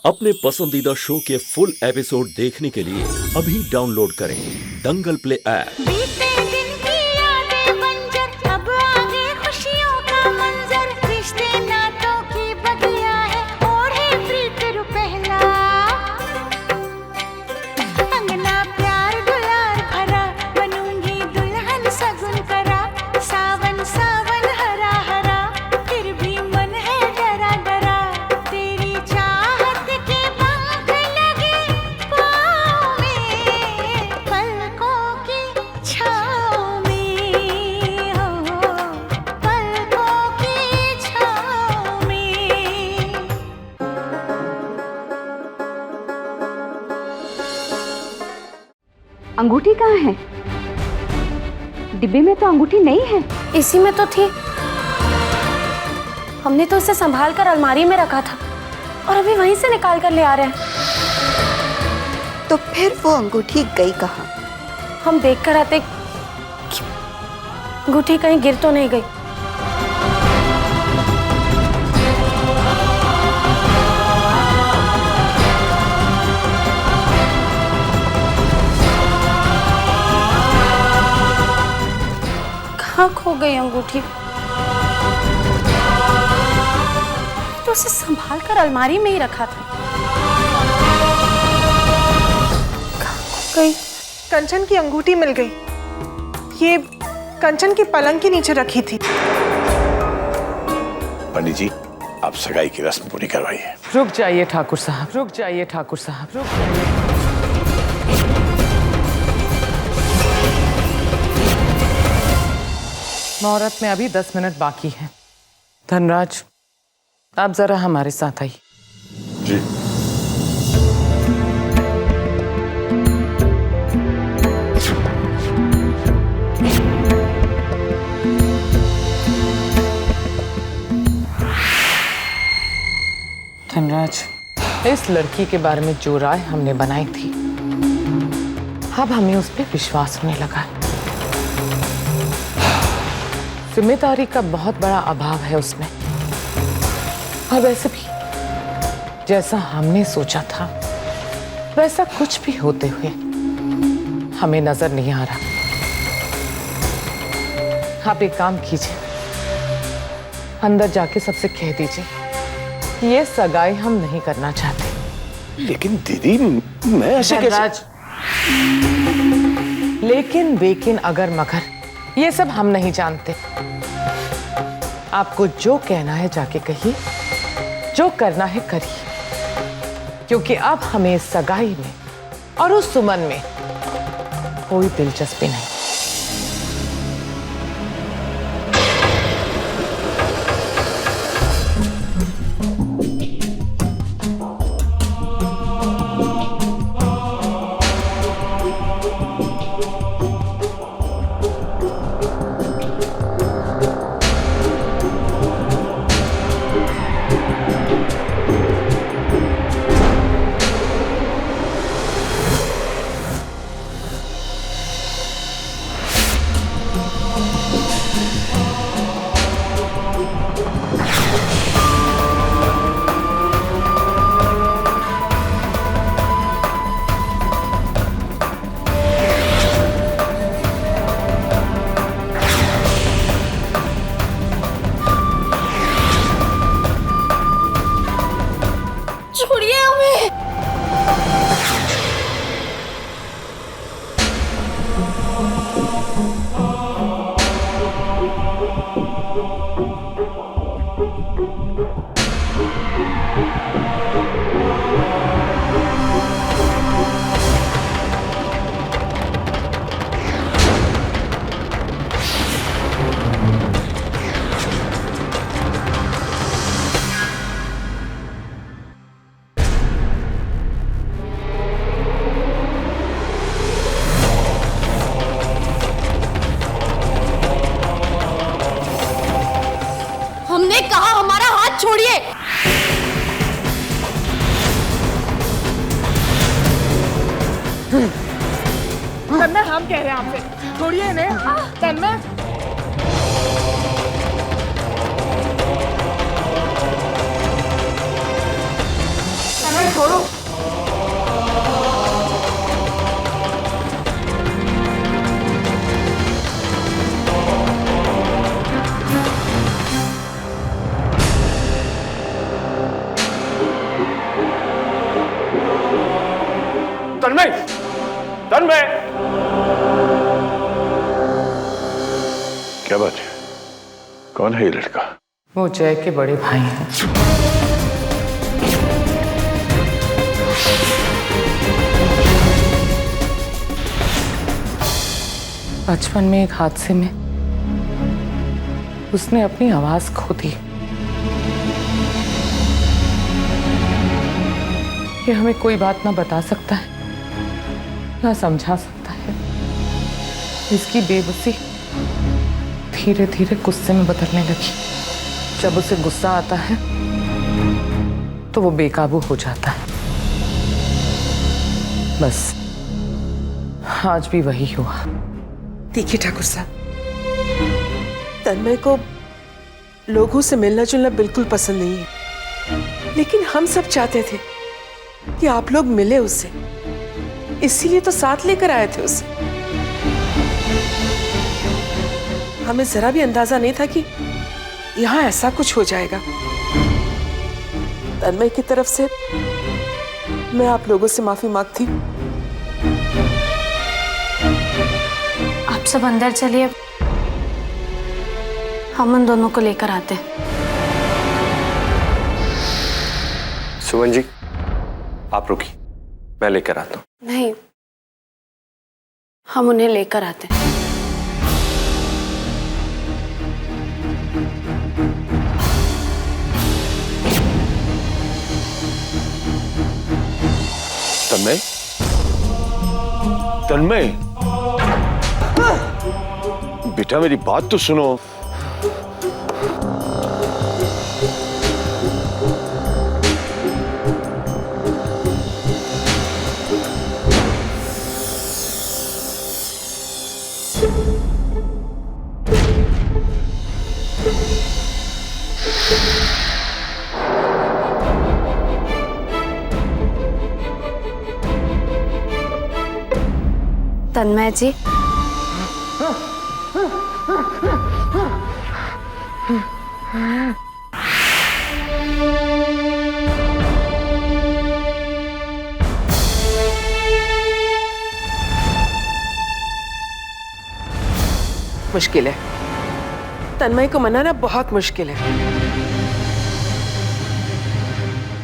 अपने पसंदीदा शो के फुल एपिसोड देखने के लिए अभी डाउनलोड करें दंगल प्ले ऐप। अंगूठी कहाँ है? डिब्बे में तो अंगूठी नहीं है। इसी में तो थी। हमने तो इसे संभाल कर अलमारी में रखा था और अभी वहीं से निकाल कर ले आ रहे हैं। तो फिर वो अंगूठी गई कहाँ? हम देख कर आते अंगूठी कहीं गिर तो नहीं गई। कहाँ खो गई अंगूठी? तो उसे संभाल कर अलमारी में ही रखा था। कहाँ खो गई? कंचन की अंगूठी मिल गई। ये कंचन की पलंग के नीचे रखी थी। पंडित जी, आप सगाई की रस्म पूरी करवाइए। रुक जाइए ठाकुर साहब, रुक जाइए ठाकुर साहब, रुक जाइए। मुहूर्त में अभी 10 मिनट बाकी हैं। धनराज, आप जरा हमारे साथ आइए। जी। धनराज, इस लड़की के बारे में जो राय हमने बनाई थी, अब हमें उस पर विश्वास होने लगा है। जिम्मेदारी का बहुत बड़ा अभाव है उसमें, और वैसे भी जैसा हमने सोचा था वैसा कुछ भी होते हुए हमें नजर नहीं आ रहा। आप एक काम कीजिए, अंदर जाके सबसे कह दीजिए ये सगाई हम नहीं करना चाहते। लेकिन दीदी, मैं ऐसे धनराज, लेकिन बेकिन अगर मगर ये सब हम नहीं जानते। आपको जो कहना है जाके कहिए, जो करना है करिए, क्योंकि अब हमें इस सगाई में और उस सुमन में कोई दिलचस्पी नहीं। हमने कहा हमारा हाथ छोड़िए। तन्मय, हम कह रहे हैं आपसे, छोड़िए इन्हें। तन्मय, छोड़ो। तन्मय, तन्मय, क्या बात है? कौन है ये लड़का? वो जय के बड़े भाई हैं। बचपन में एक हादसे में उसने अपनी आवाज खो दी। ये हमें कोई बात ना बता सकता है, ना समझा सकता है। इसकी बेबसी धीरे धीरे गुस्से में बदलने लगी। जब उसे गुस्सा आता है तो वो बेकाबू हो जाता है। बस आज भी वही हुआ। देखिए ठाकुर साहब, तन्मय को लोगों से मिलना जुलना बिल्कुल पसंद नहीं है, लेकिन हम सब चाहते थे कि आप लोग मिले उससे, इसीलिए तो साथ लेकर आए थे उसे। हमें जरा भी अंदाजा नहीं था कि यहाँ ऐसा कुछ हो जाएगा। तन्मय की तरफ से मैं आप लोगों से माफी मांगती हूँ। आप सब अंदर चलिए, हम उन दोनों को लेकर आते हैं। सुमन जी, आप रुकी, मैं लेकर आता हूँ। नहीं, हम उन्हें लेकर आते हैं। तन्मय, तन्मय, बेटा मेरी बात तो सुनो। तन्मय जी, मुश्किल है, तन्मय को मनाना बहुत मुश्किल है।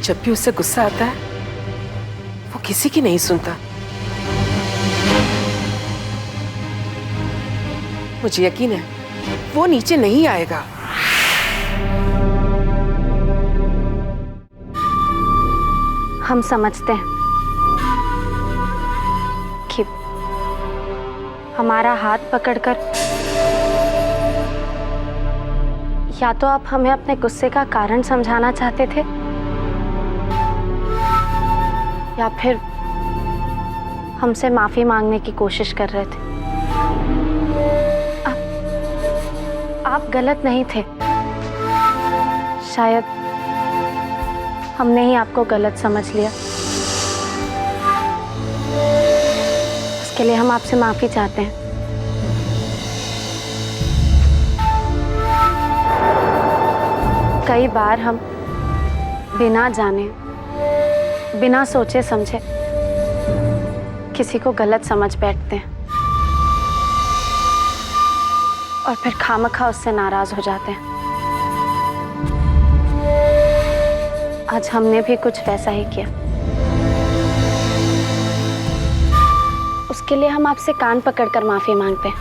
जब भी उससे गुस्सा आता है वो किसी की नहीं सुनता। मुझे यकीन है वो नीचे नहीं आएगा। हम समझते हैं कि हमारा हाथ पकड़कर या तो आप हमें अपने गुस्से का कारण समझाना चाहते थे, या फिर हमसे माफी मांगने की कोशिश कर रहे थे। आप गलत नहीं थे, शायद हमने ही आपको गलत समझ लिया। उसके लिए हम आपसे माफी चाहते हैं। कई बार हम बिना जाने, बिना सोचे समझे किसी को गलत समझ बैठते हैं और फिर खामखा उससे नाराज हो जाते हैं। आज हमने भी कुछ वैसा ही किया। उसके लिए हम आपसे कान पकड़कर माफी मांगते हैं।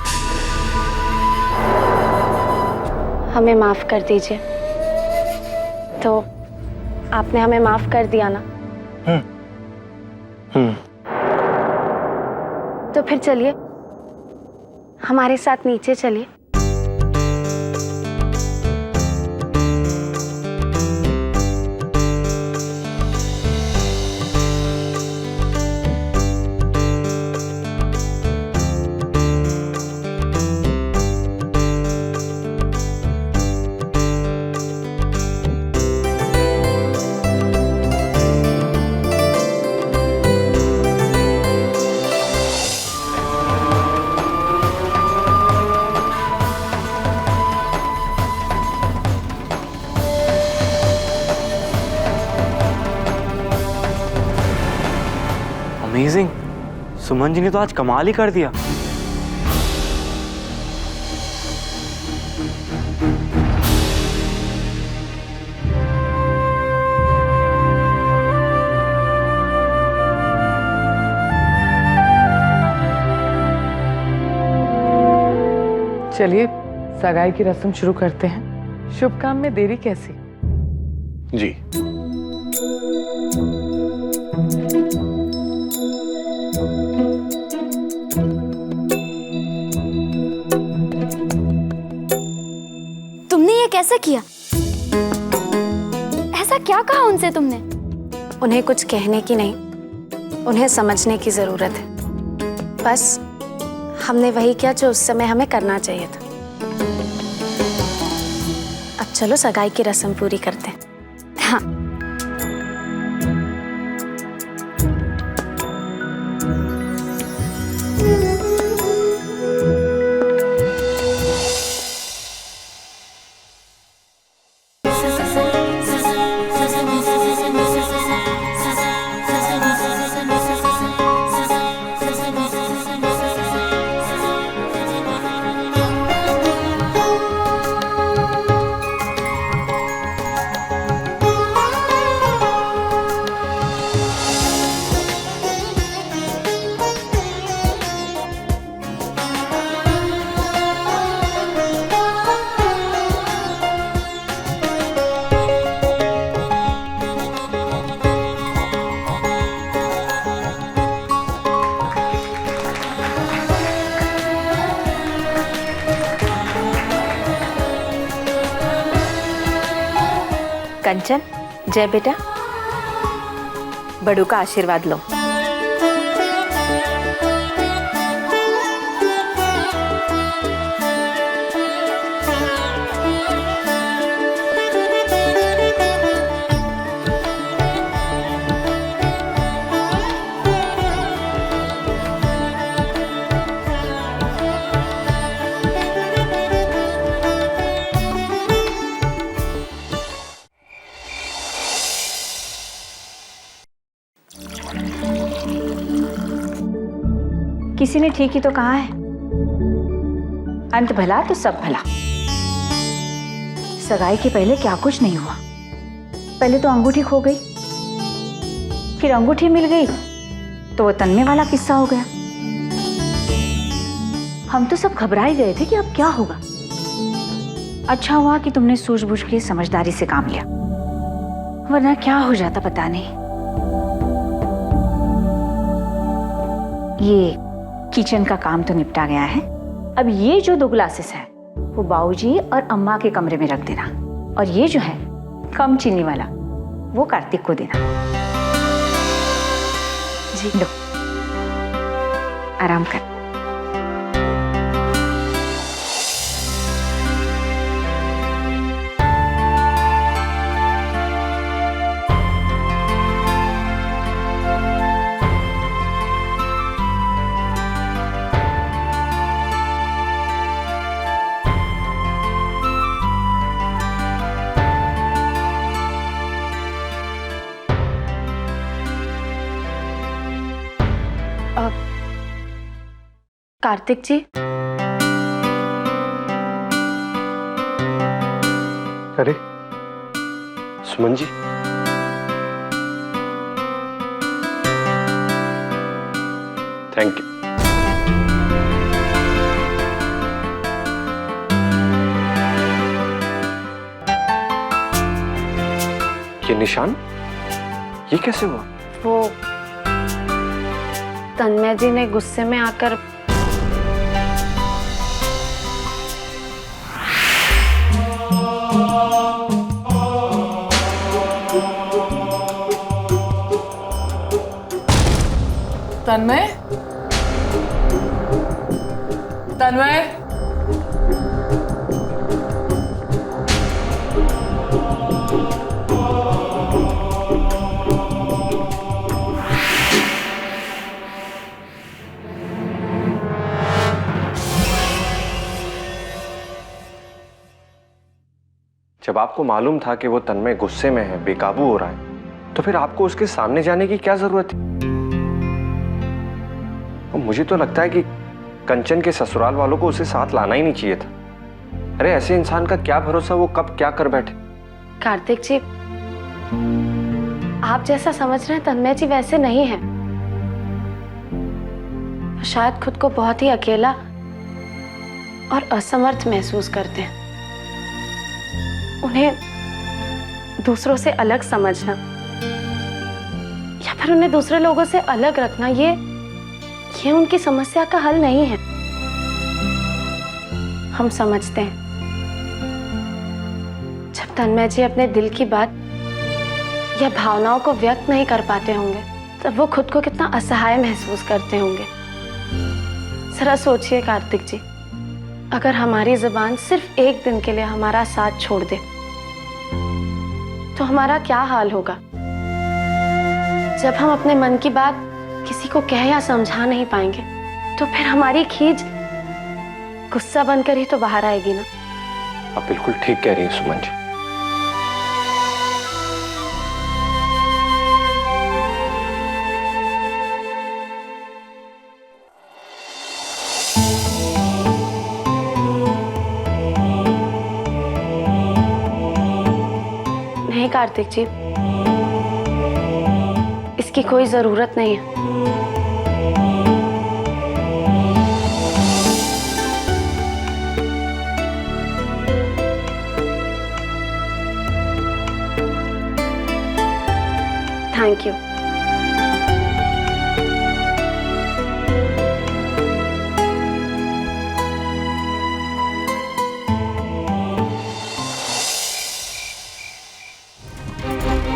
हमें माफ कर दीजिए। तो आपने हमें माफ कर दिया ना? तो फिर चलिए हमारे साथ नीचे चलिए। अमेजिंग, सुमन जी ने तो आज कमाल ही कर दिया। चलिए सगाई की रस्म शुरू करते हैं। शुभ काम में देरी कैसी? जी। तुमने ये कैसे किया? ऐसा क्या कहा उनसे तुमने? उन्हें कुछ कहने की नहीं, उन्हें समझने की जरूरत है। बस हमने वही किया जो उस समय हमें करना चाहिए था। अब चलो सगाई की रस्म पूरी करते हैं। हाँ। कंचन, जय बेटा, बड़ों का आशीर्वाद लो। किसी ने ठीक ही तो कहा है, अंत भला तो सब भला। सगाई के पहले क्या कुछ नहीं हुआ। पहले तो अंगूठी खो गई, फिर अंगूठी मिल गई तो वो तन्मे वाला किस्सा हो गया। हम तो सब घबरा ही गए थे कि अब क्या होगा। अच्छा हुआ कि तुमने सूझबूझ के समझदारी से काम लिया, वरना क्या हो जाता पता नहीं। ये किचन का काम तो निपटा गया है। अब ये जो 2 ग्लासेस है वो बाबूजी और अम्मा के कमरे में रख देना, और ये जो है कम चीनी वाला वो कार्तिक को देना। जी लो, आराम कर। कार्तिक जी, अरे सुमन जी, थैंक यू। ये निशान ये कैसे हुआ? वो तन्मय जी ने गुस्से में आकर तन्मय, तन्मय, जब आपको मालूम था कि वो तन्मय गुस्से में है, बेकाबू हो रहा है, तो फिर आपको उसके सामने जाने की क्या जरूरत थी? और मुझे तो लगता है कि कंचन के ससुराल वालों को उसे साथ लाना ही नहीं चाहिए था। अरे ऐसे इंसान का क्या भरोसा, वो कब क्या कर बैठे। कार्तिक जी, आप जैसा समझ रहे हैं तन्मय जी वैसे नहीं है। वो शायद खुद को बहुत ही अकेला और असमर्थ महसूस करते हैं। उन्हें दूसरों से अलग समझना या फिर उन्हें दूसरे लोगों से अलग रखना, ये उनकी समस्या का हल नहीं है। हम समझते हैं जब तन्मय जी अपने दिल की बात या भावनाओं को व्यक्त नहीं कर पाते होंगे तब वो खुद को कितना असहाय महसूस करते होंगे। जरा सोचिए कार्तिक जी, अगर हमारी जुबान सिर्फ एक दिन के लिए हमारा साथ छोड़ दे तो हमारा क्या हाल होगा। जब हम अपने मन की बात किसी को कह या समझा नहीं पाएंगे तो फिर हमारी खींच गुस्सा बनकर ही तो बाहर आएगी ना। आप बिल्कुल ठीक कह रही हैं सुमन जी। नहीं कार्तिक जी, इसकी कोई जरूरत नहीं है। Thank you.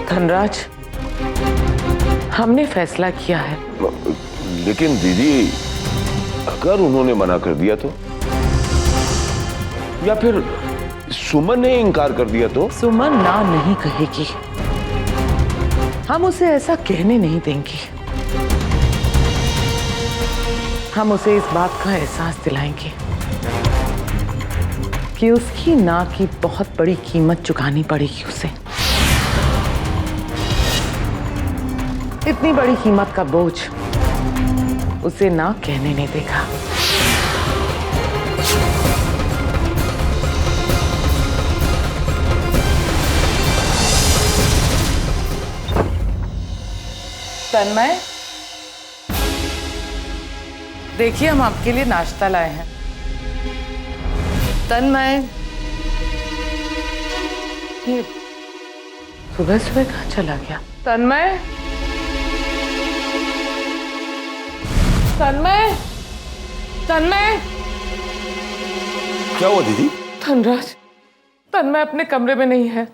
धनराज, हमने फैसला किया है। लेकिन दीदी, अगर उन्होंने मना कर दिया तो, या फिर सुमन ने इनकार कर दिया तो? सुमन ना नहीं कहेगी, हम उसे ऐसा कहने नहीं देंगे। हम उसे इस बात का एहसास दिलाएंगे कि उसकी ना की बहुत बड़ी कीमत चुकानी पड़ेगी उसे। इतनी बड़ी कीमत का बोझ उसे ना कहने नहीं देगा। तन्मय, देखिए हम आपके लिए नाश्ता लाए हैं। तन्मय, ये सुबह सुबह कहाँ चला गया? तन्मय, तन्मय, तन्मय। क्या हुआ दीदी? धनराज, तन्मय अपने कमरे में नहीं है।